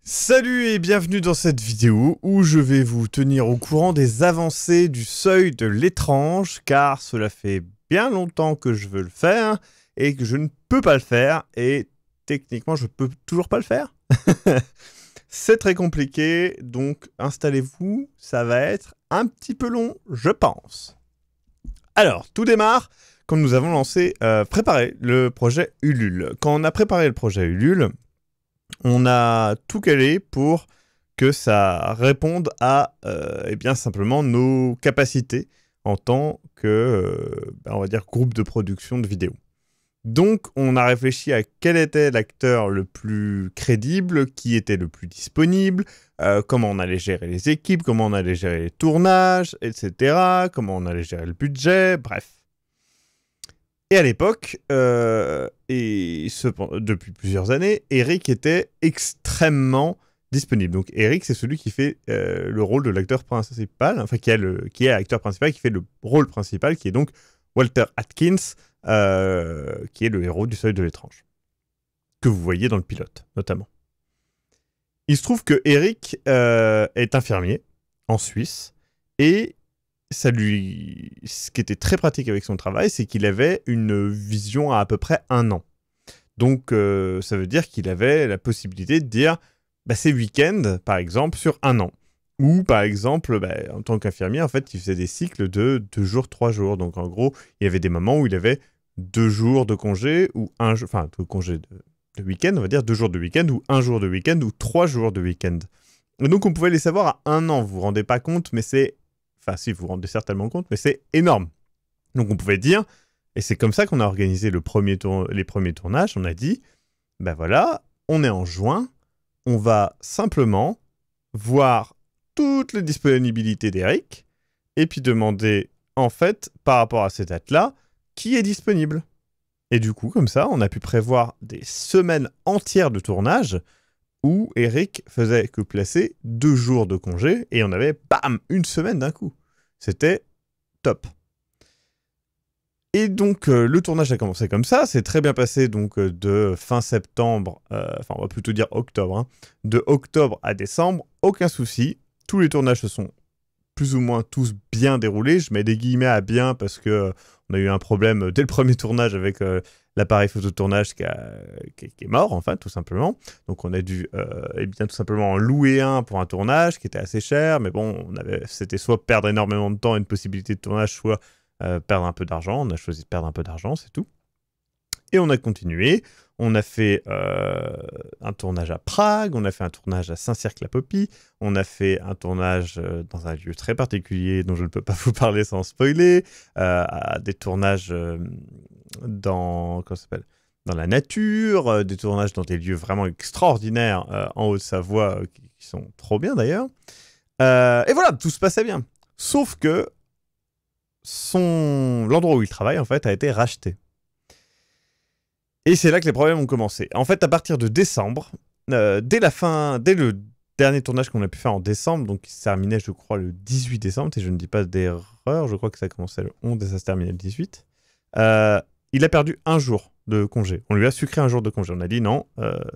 Salut et bienvenue dans cette vidéo où je vais vous tenir au courant des avancées du seuil de l'étrange, car cela fait bien longtemps que je veux le faire et que je ne peux pas le faire, et techniquement je peux toujours pas le faire. C'est très compliqué, donc installez-vous, ça va être un petit peu long, je pense. Alors, tout démarre quand nous avons préparé le projet Ulule. Quand on a préparé le projet Ulule, on a tout calé pour que ça réponde à bien simplement nos capacités en tant que, on va dire, groupe de production de vidéos. Donc, on a réfléchi à quel était l'acteur le plus crédible, qui était le plus disponible, comment on allait gérer les équipes, comment on allait gérer les tournages, etc., comment on allait gérer le budget, bref. Et à l'époque, depuis plusieurs années, Eric était extrêmement disponible. Donc Eric, c'est celui qui fait le rôle de l'acteur principal, enfin qui est l'acteur principal, qui fait le rôle principal, qui est donc Walter Atkins, qui est le héros du Seuil de l'étrange, que vous voyez dans le pilote, notamment. Il se trouve que Eric est infirmier en Suisse, et ce qui était très pratique avec son travail, c'est qu'il avait une vision à peu près 1 an. Donc, ça veut dire qu'il avait la possibilité de dire c'est week-end, par exemple, sur 1 an. Ou, par exemple, en tant qu'infirmier, en fait, il faisait des cycles de 2 jours, 3 jours. Donc, en gros, il y avait des moments où il avait 2 jours de congé, ou de congé de week-end, on va dire 2 jours de week-end, ou 1 jour de week-end, ou 3 jours de week-end. Et donc, on pouvait les savoir à 1 an. Vous vous rendez pas compte, mais c'est... Enfin, si, vous vous rendez certainement compte, mais c'est énorme. Donc, on pouvait dire, et c'est comme ça qu'on a organisé les premiers tournages, on a dit, voilà, on est en juin, on va simplement voir toutes les disponibilités d'Eric, et puis demander, en fait, par rapport à ces dates-là, qui est disponible. Et du coup, comme ça, on a pu prévoir des semaines entières de tournage, où Eric faisait que placer 2 jours de congé, et on avait, bam, 1 semaine d'un coup. C'était top. Et donc, le tournage a commencé comme ça, c'est très bien passé, donc de fin septembre, enfin on va plutôt dire octobre, hein, de octobre à décembre, aucun souci, tous les tournages se sont plus ou moins tous bien déroulés, je mets des guillemets à bien parce que on a eu un problème dès le premier tournage avec l'appareil photo-tournage qui est mort, enfin, tout simplement. Donc on a dû tout simplement en louer un pour un tournage qui était assez cher, mais bon, c'était soit perdre énormément de temps et une possibilité de tournage, soit perdre un peu d'argent. On a choisi de perdre un peu d'argent, c'est tout. Et on a continué. On a fait un tournage à Prague, on a fait un tournage à Saint-Cirque-la-Popie, on a fait un tournage dans un lieu très particulier dont je ne peux pas vous parler sans spoiler, des tournages dans la nature, des tournages dans des lieux vraiment extraordinaires en Haute-Savoie qui sont trop bien d'ailleurs. Et voilà, tout se passait bien. Sauf que l'endroit où il travaille en fait a été racheté. Et c'est là que les problèmes ont commencé. En fait, à partir de décembre, dès le dernier tournage qu'on a pu faire en décembre, donc qui se terminait, je crois, le 18 décembre, si je ne dis pas d'erreur, je crois que ça commençait le 11 et ça se terminait le 18, il a perdu 1 jour de congé. On lui a sucré 1 jour de congé. On a dit non,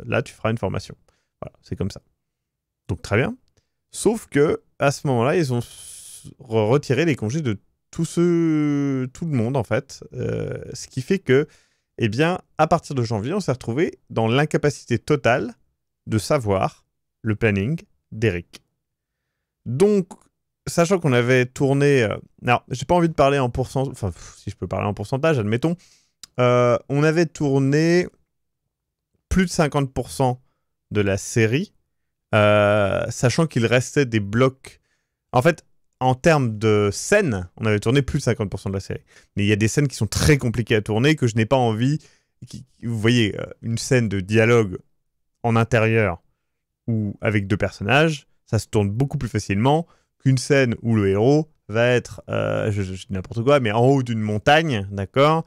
là, tu feras une formation. Voilà, c'est comme ça. Donc, très bien. Sauf que à ce moment-là, ils ont retiré les congés de tout le monde, en fait. Ce qui fait que à partir de janvier, on s'est retrouvé dans l'incapacité totale de savoir le planning d'Eric. Donc, sachant qu'on avait tourné... alors, j'ai pas envie de parler en pourcentage... Enfin, si je peux parler en pourcentage, admettons. On avait tourné plus de 50% de la série, sachant qu'il restait des blocs... En fait, en termes de scènes, on avait tourné plus de 50% de la série. Mais il y a des scènes qui sont très compliquées à tourner, que je n'ai pas envie... Vous voyez, une scène de dialogue en intérieur ou avec 2 personnages, ça se tourne beaucoup plus facilement qu'une scène où le héros va être, je dis n'importe quoi, mais en haut d'une montagne, d'accord,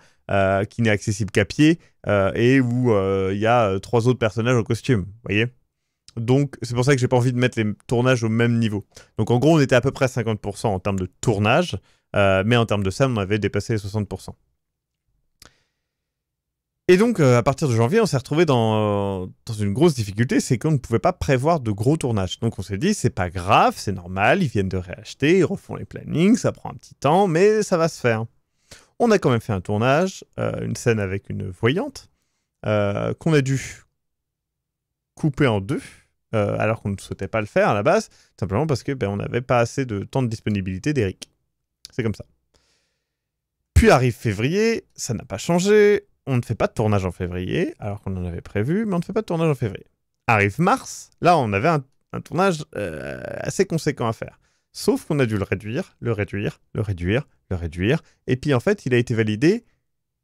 qui n'est accessible qu'à pied, et où il y a 3 autres personnages en costume, vous voyez. Donc, c'est pour ça que j'ai pas envie de mettre les tournages au même niveau. Donc, en gros, on était à peu près à 50% en termes de tournage, mais en termes de scène, on avait dépassé les 60%. Et donc, à partir de janvier, on s'est retrouvé dans une grosse difficulté, c'est qu'on ne pouvait pas prévoir de gros tournages. Donc on s'est dit, c'est pas grave, c'est normal, ils viennent de réacheter, ils refont les plannings, ça prend un petit temps, mais ça va se faire. On a quand même fait un tournage, une scène avec une voyante, qu'on a dû couper en deux, alors qu'on ne souhaitait pas le faire à la base, simplement parce que on n'avait pas assez de temps de disponibilité d'Eric. C'est comme ça. Puis arrive février, ça n'a pas changé, on ne fait pas de tournage en février, alors qu'on en avait prévu, mais on ne fait pas de tournage en février. Arrive mars, là on avait un tournage assez conséquent à faire. Sauf qu'on a dû le réduire, et puis en fait il a été validé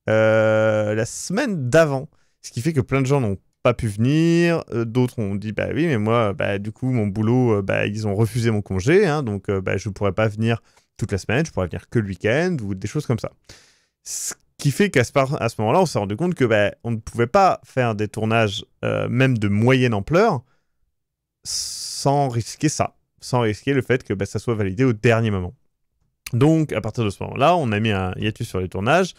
la semaine d'avant. Ce qui fait que plein de gens n'ont pas pu venir, d'autres ont dit bah oui mais moi du coup mon boulot ils ont refusé mon congé, hein, donc je pourrais pas venir toute la semaine, je pourrais venir que le week-end ou des choses comme ça. Ce qui fait qu'à ce moment-là on s'est rendu compte que on ne pouvait pas faire des tournages même de moyenne ampleur sans risquer ça, sans risquer le fait que ça soit validé au dernier moment. Donc à partir de ce moment-là on a mis un hiatus sur les tournages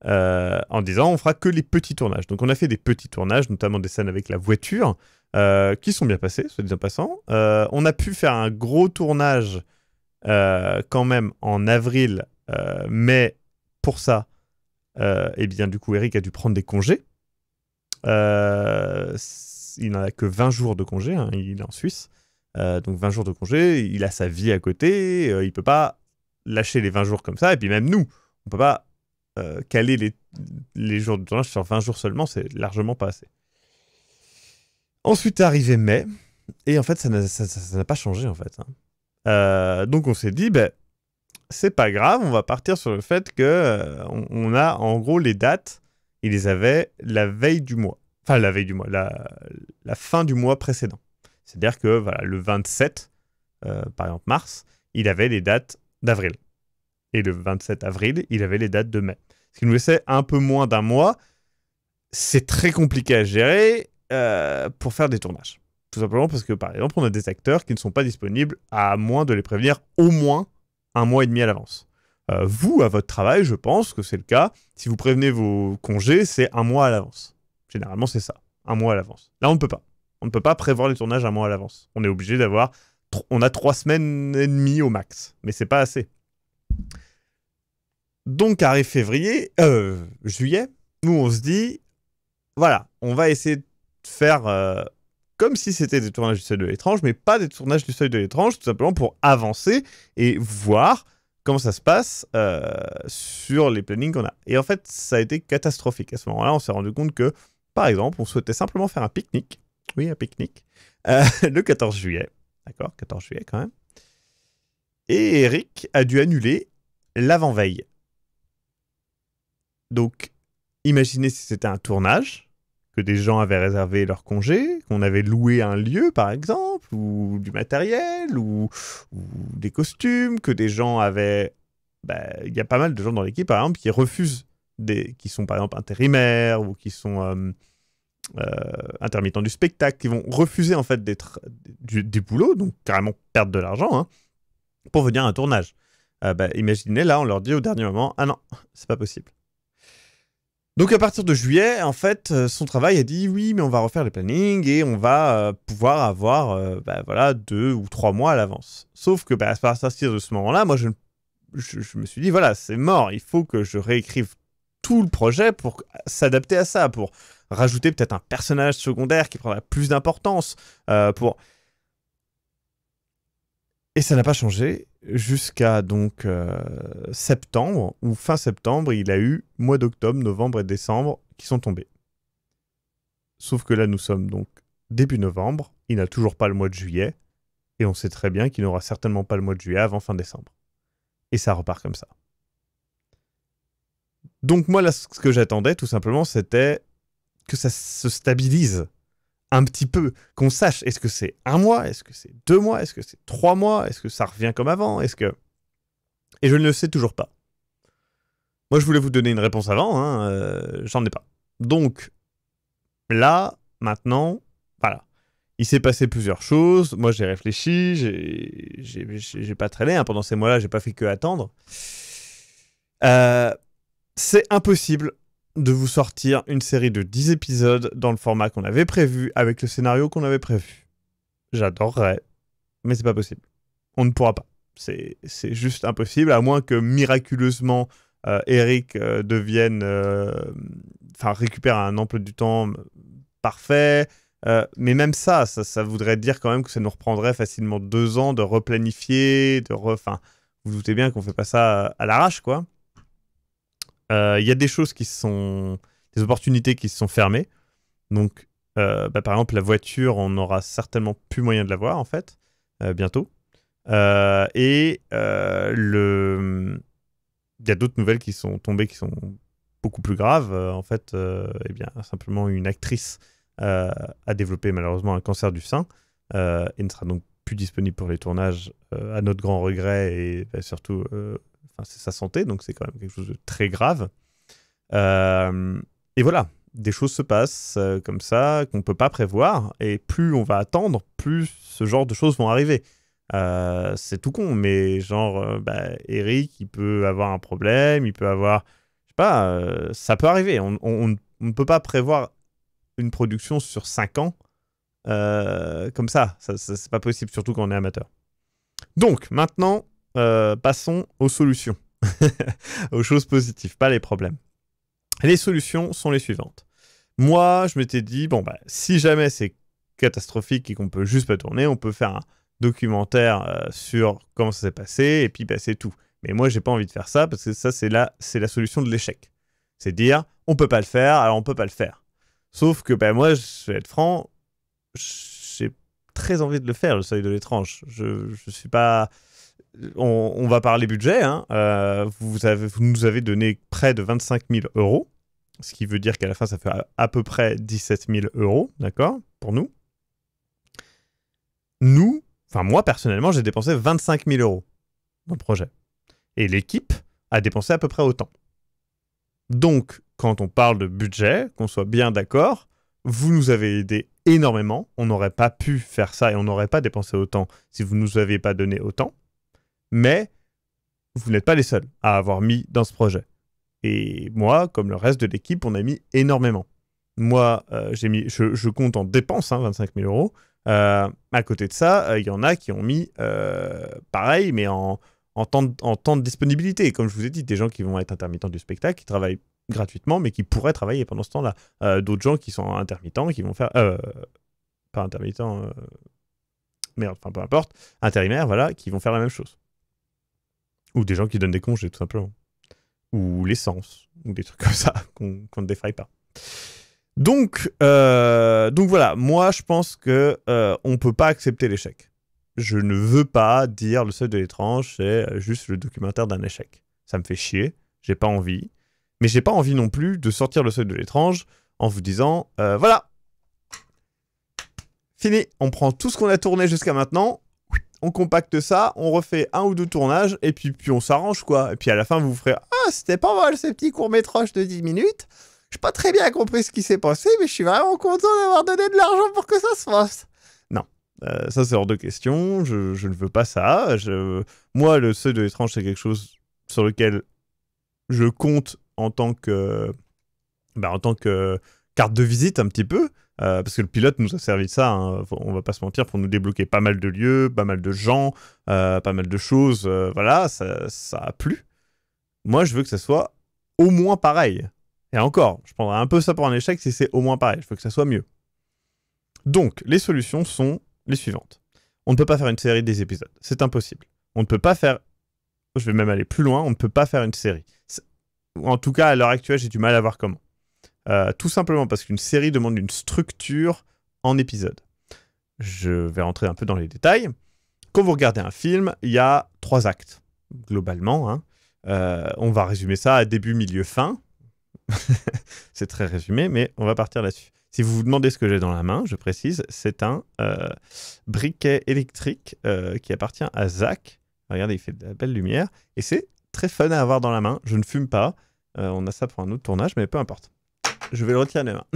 en disant on fera que les petits tournages. Donc on a fait des petits tournages, notamment des scènes avec la voiture, qui sont bien passées, soit dit en passant. On a pu faire un gros tournage quand même en avril, mais pour ça, du coup Eric a dû prendre des congés. Il n'en a que 20 jours de congé, hein, il est en Suisse. Donc 20 jours de congé, il a sa vie à côté, il peut pas lâcher les 20 jours comme ça, et puis même nous, on peut pas caler les jours de tournage sur 20 jours seulement, c'est largement pas assez. Ensuite est arrivé mai, et en fait ça n'a pas changé en fait. Hein. Donc on s'est dit, c'est pas grave, on va partir sur le fait que on a en gros les dates, il les avait la veille du mois. Enfin la veille du mois, la fin du mois précédent. C'est-à-dire que voilà, le 27, par exemple mars, il avait les dates d'avril. Et le 27 avril, il avait les dates de mai. Ce qui nous laissait un peu moins d'un mois. C'est très compliqué à gérer pour faire des tournages. Tout simplement parce que, par exemple, on a des acteurs qui ne sont pas disponibles à moins de les prévenir au moins un mois et demi à l'avance. Vous, à votre travail, je pense que c'est le cas. Si vous prévenez vos congés, c'est un mois à l'avance. Généralement, c'est ça. Un mois à l'avance. Là, on ne peut pas. On ne peut pas prévoir les tournages un mois à l'avance. On est obligé d'avoir... On a 3 semaines et demie au max. Mais c'est pas assez. Donc arrive juillet, nous on se dit, voilà, on va essayer de faire comme si c'était des tournages du Seuil de l'étrange, mais pas des tournages du Seuil de l'étrange, tout simplement pour avancer et voir comment ça se passe sur les plannings qu'on a. Et en fait, ça a été catastrophique. À ce moment-là, on s'est rendu compte que, par exemple, on souhaitait simplement faire un pique-nique, oui, un pique-nique, le 14 juillet, d'accord, 14 juillet quand même, et Eric a dû annuler l'avant-veille. Donc, imaginez si c'était un tournage, que des gens avaient réservé leur congé, qu'on avait loué un lieu, par exemple, ou du matériel, ou des costumes, que des gens avaient... Il y a pas mal de gens dans l'équipe, par exemple, qui refusent, qui sont, par exemple, intérimaires, ou qui sont intermittents du spectacle, qui vont refuser, en fait, des boulots, donc carrément perdre de l'argent, hein, pour venir à un tournage. Imaginez, là, on leur dit au dernier moment, ah non, c'est pas possible. Donc à partir de juillet, en fait, son travail a dit oui, mais on va refaire les plannings et on va pouvoir avoir 2 ou 3 mois à l'avance. Sauf que à partir de ce moment-là, moi je me suis dit voilà, c'est mort, il faut que je réécrive tout le projet pour s'adapter à ça, pour rajouter peut-être un personnage secondaire qui prendra plus d'importance, Et ça n'a pas changé jusqu'à donc septembre, où fin septembre, il a eu mois d'octobre, novembre et décembre qui sont tombés. Sauf que là, nous sommes donc début novembre, il n'a toujours pas le mois de juillet, et on sait très bien qu'il n'aura certainement pas le mois de juillet avant fin décembre. Et ça repart comme ça. Donc moi, là, ce que j'attendais, tout simplement, c'était que ça se stabilise un petit peu, qu'on sache, est-ce que c'est 1 mois, est-ce que c'est 2 mois, est-ce que c'est 3 mois, est-ce que ça revient comme avant, Et je ne le sais toujours pas. Moi, je voulais vous donner une réponse avant, j'en ai pas. Donc, là, maintenant, voilà. Il s'est passé plusieurs choses, moi j'ai réfléchi, j'ai pas traîné, pendant ces mois-là, j'ai pas fait que attendre. C'est impossible de vous sortir une série de 10 épisodes dans le format qu'on avait prévu, avec le scénario qu'on avait prévu. J'adorerais, mais c'est pas possible. On ne pourra pas. C'est juste impossible, à moins que miraculeusement Eric récupère un emploi du temps parfait. Mais même ça voudrait dire quand même que ça nous reprendrait facilement 2 ans de replanifier, Enfin, vous vous doutez bien qu'on fait pas ça à l'arrache, quoi. Il y a des choses des opportunités qui se sont fermées. Donc, par exemple, la voiture, on n'aura certainement plus moyen de la voir, en fait, bientôt. Il y a d'autres nouvelles qui sont tombées qui sont beaucoup plus graves. Simplement une actrice a développé malheureusement un cancer du sein et ne sera donc plus disponible pour les tournages à notre grand regret et surtout c'est sa santé, donc c'est quand même quelque chose de très grave. Et voilà, des choses se passent comme ça qu'on ne peut pas prévoir, et plus on va attendre, plus ce genre de choses vont arriver. C'est tout con, mais Eric, il peut avoir un problème, il peut avoir... Je sais pas, ça peut arriver. On ne peut pas prévoir une production sur 5 ans comme ça. C'est pas possible, surtout quand on est amateur. Donc, maintenant, passons aux solutions. Aux choses positives, pas les problèmes. Les solutions sont les suivantes. Moi, je m'étais dit, si jamais c'est catastrophique et qu'on peut juste pas tourner, on peut faire un documentaire sur comment ça s'est passé, et puis c'est tout. Mais moi, j'ai pas envie de faire ça, parce que ça, c'est la solution de l'échec. C'est dire, on peut pas le faire, alors on peut pas le faire. Sauf que moi, je vais être franc, j'ai très envie de le faire, le Seuil de l'étrange. Je suis pas... On va parler budget, hein. Vous nous avez donné près de 25 000 €, ce qui veut dire qu'à la fin, ça fait à peu près 17 000 €, d'accord, pour nous. Moi, personnellement, j'ai dépensé 25 000 € dans le projet. Et l'équipe a dépensé à peu près autant. Donc, quand on parle de budget, qu'on soit bien d'accord, vous nous avez aidé énormément. On n'aurait pas pu faire ça et on n'aurait pas dépensé autant si vous ne nous aviez pas donné autant. Mais vous n'êtes pas les seuls à avoir mis dans ce projet. Et moi, comme le reste de l'équipe, on a mis énormément. Moi, je compte en dépenses, 25 000 €. À côté de ça, il y en a qui ont mis pareil, mais en temps de disponibilité. Comme je vous ai dit, des gens qui vont être intermittents du spectacle, qui travaillent gratuitement, mais qui pourraient travailler pendant ce temps-là. D'autres gens qui sont intermittents, qui vont faire... pas intermittents... peu importe. Intérimaires, voilà, qui vont faire la même chose. Ou des gens qui donnent des congés, tout simplement. Ou l'essence, ou des trucs comme ça, qu'on ne défaille pas. Donc voilà, moi je pense que on peut pas accepter l'échec. Je ne veux pas dire le Seuil de l'étrange, c'est juste le documentaire d'un échec. Ça me fait chier, j'ai pas envie. Mais j'ai pas envie non plus de sortir le Seuil de l'étrange en vous disant, voilà, fini, on prend tout ce qu'on a tourné jusqu'à maintenant, on compacte ça, on refait 1 ou 2 tournages, et puis on s'arrange, quoi. Et puis à la fin, vous vous ferez, ah, c'était pas mal ces petits courts-métrages de 10 minutes. J'ai pas très bien compris ce qui s'est passé, mais je suis vraiment content d'avoir donné de l'argent pour que ça se fasse. Non, ça c'est hors de question, je ne veux pas ça. Moi, le Seuil de l'étrange, c'est quelque chose sur lequel je compte en tant que carte de visite un petit peu, parce que le pilote nous a servi de ça, hein, on va pas se mentir, pour nous débloquer pas mal de lieux, pas mal de gens, pas mal de choses, voilà, ça a plu. Moi, je veux que ça soit au moins pareil. Et encore, je prendrais un peu ça pour un échec si c'est au moins pareil, je veux que ça soit mieux. Donc, les solutions sont les suivantes. On ne peut pas faire une série des épisodes, c'est impossible. On ne peut pas faire, je vais même aller plus loin, on ne peut pas faire une série. En tout cas, à l'heure actuelle, j'ai du mal à voir comment. Tout simplement parce qu'une série demande une structure en épisodes. Je vais rentrer un peu dans les détails. Quand vous regardez un film, il y a 3 actes, globalement. Hein. On va résumer ça à début, milieu, fin. C'est très résumé, mais on va partir là-dessus. Si vous vous demandez ce que j'ai dans la main, je précise, c'est un briquet électrique qui appartient à Zach. Regardez, il fait de la belle lumière. Et c'est très fun à avoir dans la main. Je ne fume pas. On a ça pour un autre tournage, mais peu importe. Je vais le retirer des mains.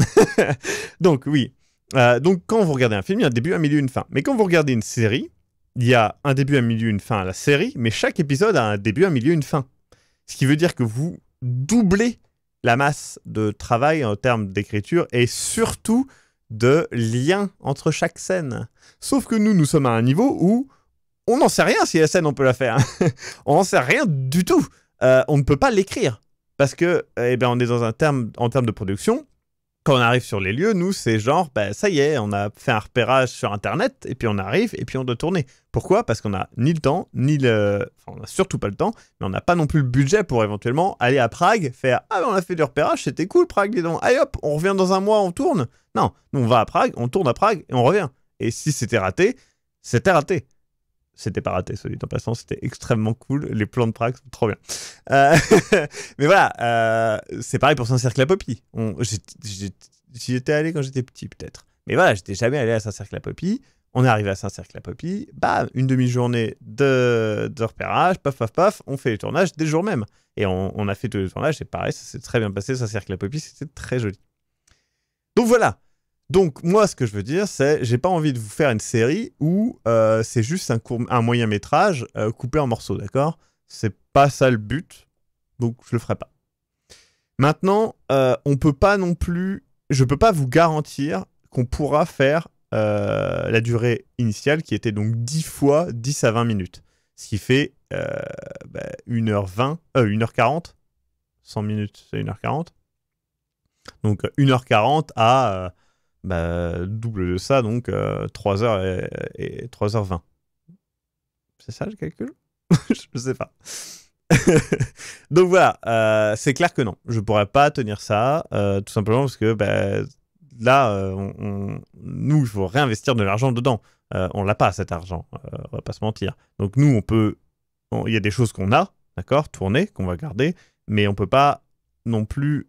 Donc, oui. Donc, quand vous regardez un film, il y a un début, un milieu, une fin. Mais quand vous regardez une série, il y a un début, un milieu, une fin à la série, mais chaque épisode a un début, un milieu, une fin. Ce qui veut dire que vous doublez la masse de travail en termes d'écriture et surtout de lien entre chaque scène. Sauf que nous sommes à un niveau où on n'en sait rien si la scène on peut la faire. On n'en sait rien du tout. On ne peut pas l'écrire parce que on est dans en termes de production. Quand on arrive sur les lieux, nous, c'est genre, ça y est, on a fait un repérage sur Internet, et puis on arrive, et puis on doit tourner. Pourquoi ? Parce qu'on n'a ni le temps, on n'a surtout pas le temps, mais on n'a pas non plus le budget pour éventuellement aller à Prague, faire « Ah, on a fait du repérage, c'était cool, Prague, dis donc. Allez hop, on revient dans un mois, on tourne. » Non, nous, on va à Prague, on tourne à Prague, et on revient. Et si c'était raté, c'était raté. C'était pas raté, soit dit en passant, c'était extrêmement cool. Les plans de Prague sont trop bien. Mais voilà, c'est pareil pour Saint-Cirque-la-Popie. J'y étais allé quand j'étais petit, peut-être. Mais voilà, j'étais jamais allé à Saint-Cirque-la-Popie. On est arrivé à Saint-Cirque-la-Popie, bam, une demi-journée de repérage, paf, paf, paf, on fait les tournages dès le jour même. Et on a fait tous les tournages, et pareil, ça s'est très bien passé, Saint-Cirque-la-Popie, c'était très joli. Donc voilà. Donc, moi, ce que je veux dire, c'est j'ai pas envie de vous faire une série où c'est juste un moyen métrage coupé en morceaux, d'accord ? C'est pas ça le but, donc je le ferai pas. Maintenant, on peut pas non plus... Je peux pas vous garantir qu'on pourra faire la durée initiale, qui était donc 10 fois 10 à 20 minutes. Ce qui fait 1h20, 1h40. 100 minutes, c'est 1h40. Donc 1h40 à... double de ça, donc 3h et 3h20. C'est ça le calcul ? Je sais pas. Donc voilà, c'est clair que non. Je pourrais pas tenir ça, tout simplement parce que là, nous, il faut réinvestir de l'argent dedans. On l'a pas, cet argent, on va pas se mentir. Donc nous, il y a des choses qu'on a, d'accord, tournées, qu'on va garder, mais on peut pas non plus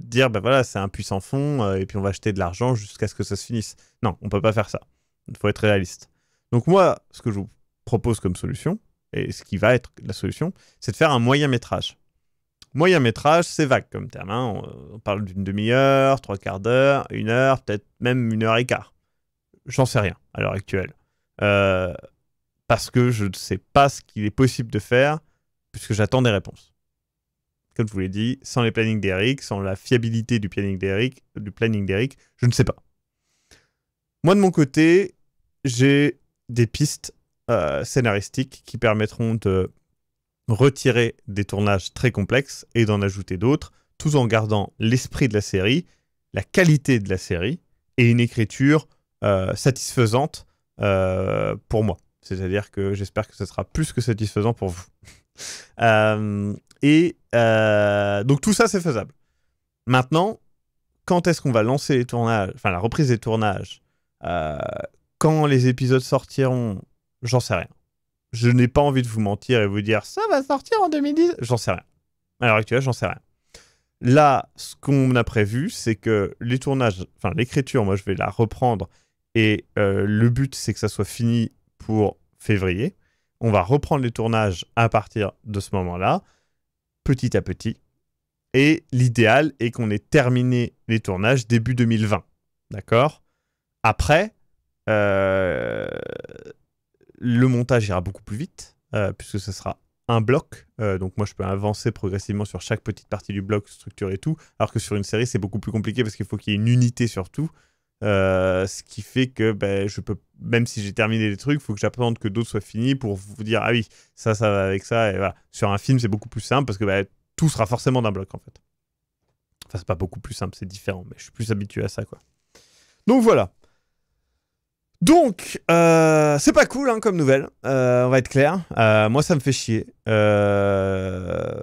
dire voilà, c'est un puissant fond et puis on va acheter de l'argent jusqu'à ce que ça se finisse. Non, on peut pas faire ça. Il faut être réaliste. Donc moi, ce que je vous propose comme solution, et ce qui va être la solution, c'est de faire un moyen métrage. Moyen métrage, c'est vague comme terme. Hein. On parle d'une demi-heure, 3/4 d'heure, 1 heure, peut-être même 1h15. J'en sais rien à l'heure actuelle. Parce que je ne sais pas ce qu'il est possible de faire, puisque j'attends des réponses. Comme je vous l'ai dit, sans les plannings d'Eric, sans la fiabilité du planning d'Eric, je ne sais pas. Moi, de mon côté, j'ai des pistes scénaristiques qui permettront de retirer des tournages très complexes et d'en ajouter d'autres, tout en gardant l'esprit de la série, la qualité de la série et une écriture satisfaisante pour moi. C'est-à-dire que j'espère que ce sera plus que satisfaisant pour vous. Donc tout ça, c'est faisable. Maintenant, quand est-ce qu'on va lancer les tournages, enfin la reprise des tournages, quand les épisodes sortiront, j'en sais rien. Je n'ai pas envie de vous mentir et vous dire ça va sortir en 2010, j'en sais rien. À l'heure actuelle, j'en sais rien. Là, ce qu'on a prévu, c'est que les tournages, enfin l'écriture, moi je vais la reprendre et le but c'est que ça soit fini pour février. On va reprendre les tournages à partir de ce moment-là, petit à petit. Et l'idéal est qu'on ait terminé les tournages début 2020. D'accord ? Après, le montage ira beaucoup plus vite, puisque ce sera un bloc. Donc moi, je peux avancer progressivement sur chaque petite partie du bloc, structure et tout. Alors que sur une série, c'est beaucoup plus compliqué parce qu'il faut qu'il y ait une unité sur tout. Ce qui fait que je peux, même si j'ai terminé les trucs, il faut que j'attende que d'autres soient finis pour vous dire ah oui, ça va avec ça. Et voilà. Sur un film, c'est beaucoup plus simple parce que tout sera forcément d'un bloc en fait. Enfin, c'est pas beaucoup plus simple, c'est différent, mais je suis plus habitué à ça quoi. Donc voilà. Donc, c'est pas cool hein, comme nouvelle, on va être clair. Moi, ça me fait chier.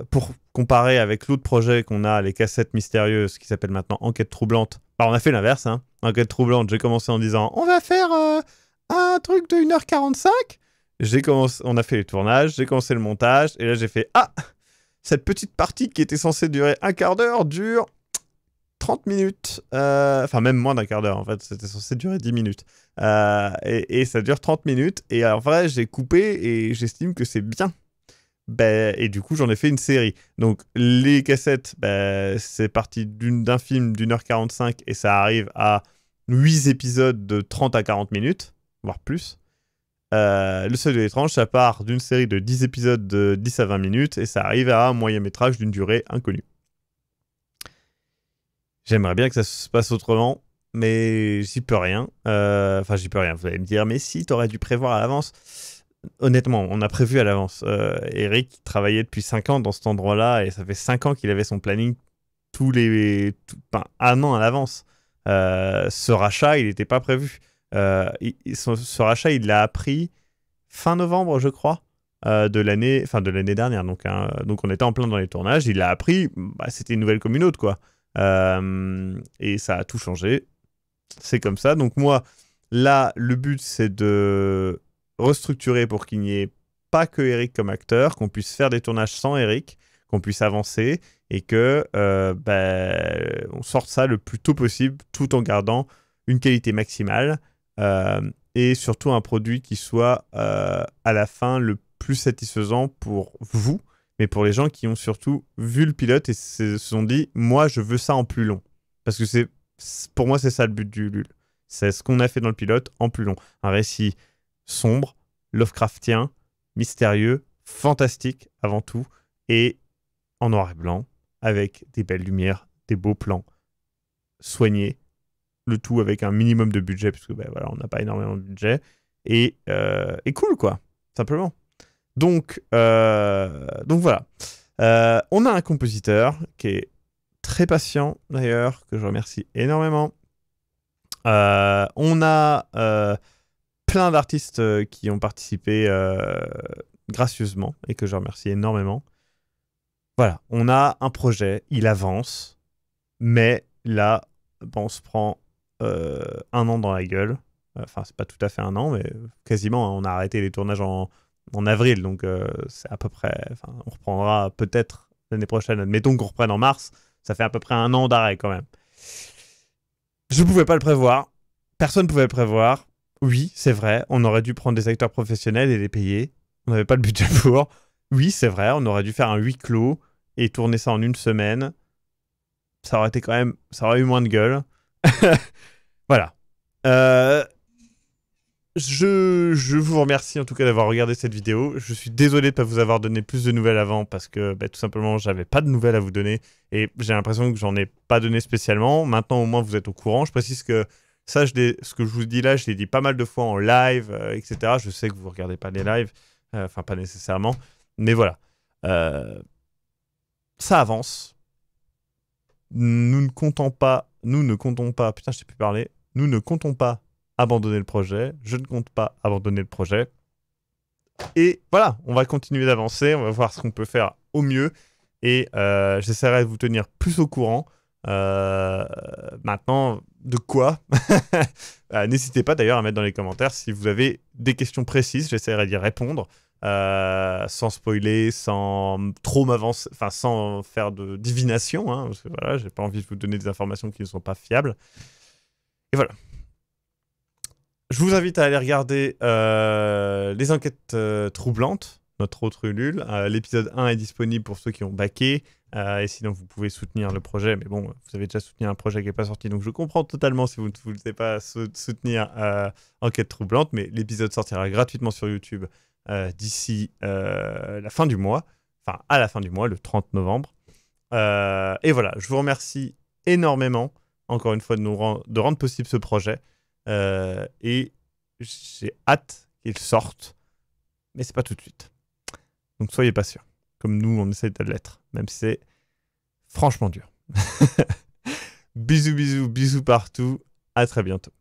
Pour comparer avec l'autre projet qu'on a, les cassettes mystérieuses, qui s'appelle maintenant Enquête troublante, on a fait l'inverse. Hein. Enquête troublante, j'ai commencé en disant on va faire un truc de 1h45. On a fait les tournages, j'ai commencé le montage, et là j'ai fait cette petite partie qui était censée durer un quart d'heure dure 30 minutes, enfin même moins d'un quart d'heure en fait, c'était censé durer 10 minutes. Et ça dure 30 minutes, et en vrai j'ai coupé et j'estime que c'est bien. Et du coup j'en ai fait une série. Donc les cassettes, c'est parti d'un film d'1h45 et ça arrive à 8 épisodes de 30 à 40 minutes, voire plus. Le Seuil de l'étrange, ça part d'une série de 10 épisodes de 10 à 20 minutes et ça arrive à un moyen métrage d'une durée inconnue. J'aimerais bien que ça se passe autrement, mais j'y peux rien. Enfin, j'y peux rien. Vous allez me dire, mais si, t'aurais dû prévoir à l'avance. Honnêtement, on a prévu à l'avance. Eric travaillait depuis 5 ans dans cet endroit-là et ça fait 5 ans qu'il avait son planning enfin, un an à l'avance. Ce rachat, il n'était pas prévu. Ce rachat, il l'a appris fin novembre, je crois, de l'année dernière. Donc, hein, donc on était en plein dans les tournages. Il l'a appris, bah, c'était une nouvelle comme une autre, quoi. Et ça a tout changé. C'est comme ça. Donc moi, là, le but, c'est de restructurer pour qu'il n'y ait pas que Eric comme acteur, qu'on puisse faire des tournages sans Eric, qu'on puisse avancer et que on sorte ça le plus tôt possible tout en gardant une qualité maximale et surtout un produit qui soit à la fin le plus satisfaisant pour vous, mais pour les gens qui ont surtout vu le pilote et se sont dit moi je veux ça en plus long. Parce que pour moi c'est ça le but du LUL. C'est ce qu'on a fait dans le pilote en plus long. Un récit sombre, Lovecraftien, mystérieux, fantastique avant tout, et en noir et blanc, avec des belles lumières, des beaux plans, soignés, le tout avec un minimum de budget, puisque ben, voilà, on n'a pas énormément de budget, et cool, quoi, simplement. Donc voilà. On a un compositeur qui est très patient, d'ailleurs, que je remercie énormément. On a plein d'artistes qui ont participé gracieusement et que je remercie énormément. Voilà, on a un projet, il avance, mais là, on se prend 1 an dans la gueule. Enfin, c'est pas tout à fait 1 an, mais quasiment. Hein, on a arrêté les tournages en avril, donc c'est à peu près. Enfin, on reprendra peut-être l'année prochaine. Admettons qu'on reprenne en mars, ça fait à peu près 1 an d'arrêt quand même. Je pouvais pas le prévoir. Personne pouvait le prévoir. Oui, c'est vrai, on aurait dû prendre des acteurs professionnels et les payer. On n'avait pas le budget pour. Oui, c'est vrai, on aurait dû faire un huis clos et tourner ça en 1 semaine. Ça aurait été quand même... Ça aurait eu moins de gueule. Voilà. Je vous remercie en tout cas d'avoir regardé cette vidéo. Je suis désolé de ne pas vous avoir donné plus de nouvelles avant parce que tout simplement j'avais pas de nouvelles à vous donner et j'ai l'impression que j'en ai pas donné spécialement. Maintenant au moins vous êtes au courant. Je précise que ça, ce que je vous dis là, je l'ai dit pas mal de fois en live, etc. Je sais que vous regardez pas les lives, enfin pas nécessairement, mais voilà. Ça avance. Nous ne comptons pas, putain je sais plus parler, nous ne comptons pas abandonner le projet, je ne compte pas abandonner le projet. Et voilà, on va continuer d'avancer, on va voir ce qu'on peut faire au mieux et j'essaierai de vous tenir plus au courant. Maintenant, de quoi n'hésitez pas d'ailleurs à mettre dans les commentaires si vous avez des questions précises, j'essaierai d'y répondre sans spoiler, sans trop m'avancer, enfin sans faire de divination, hein, parce que voilà, j'ai pas envie de vous donner des informations qui ne sont pas fiables. Et voilà. Je vous invite à aller regarder les enquêtes troublantes, notre autre Ulule. L'épisode 1 est disponible pour ceux qui ont backé. Et sinon, vous pouvez soutenir le projet. Mais bon, vous avez déjà soutenu un projet qui n'est pas sorti. Donc, je comprends totalement si vous ne voulez pas soutenir Enquête troublante. Mais l'épisode sortira gratuitement sur YouTube d'ici la fin du mois. Enfin, à la fin du mois, le 30 novembre. Et voilà, je vous remercie énormément, encore une fois, de rendre possible ce projet. Et j'ai hâte qu'il sorte, mais c'est pas tout de suite. Donc soyez patients, comme nous on essaie de l'être, même si c'est franchement dur. Bisous, bisous, bisous partout, à très bientôt.